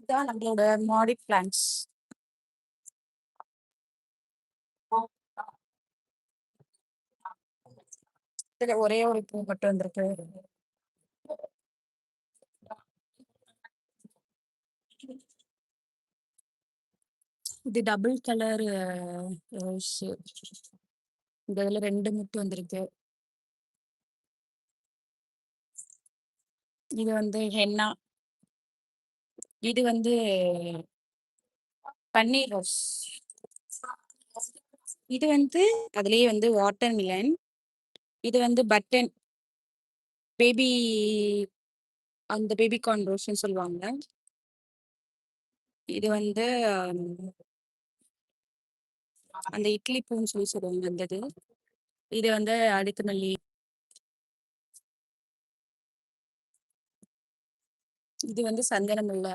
இதான் நம்மளோட மாடி பிளான்ட்ஸ். இதுல ஒரே ஒரு பூ மட்டும் வந்திருக்கு. இது டபுள் கலர் ரோஸ். இந்த இதுல 2 முட்டு வந்திருக்கு. இது வந்து ஹென்னா. இது வந்து பன்னீர் ரோஸ். இது வந்து அதுலயே வந்து வாட்டர் மிலன். இது வந்து பட்டன் பேபி, அந்த பேபி கார்ன் ரோஸ்ன்னு சொல்லுவாங்க. இது வந்து அந்த இட்லி பூன்னு சொல்லுவாங்க அந்த இது. இது வந்து அடுக்கு மல்லி. இது வந்து சந்தன முல்லை.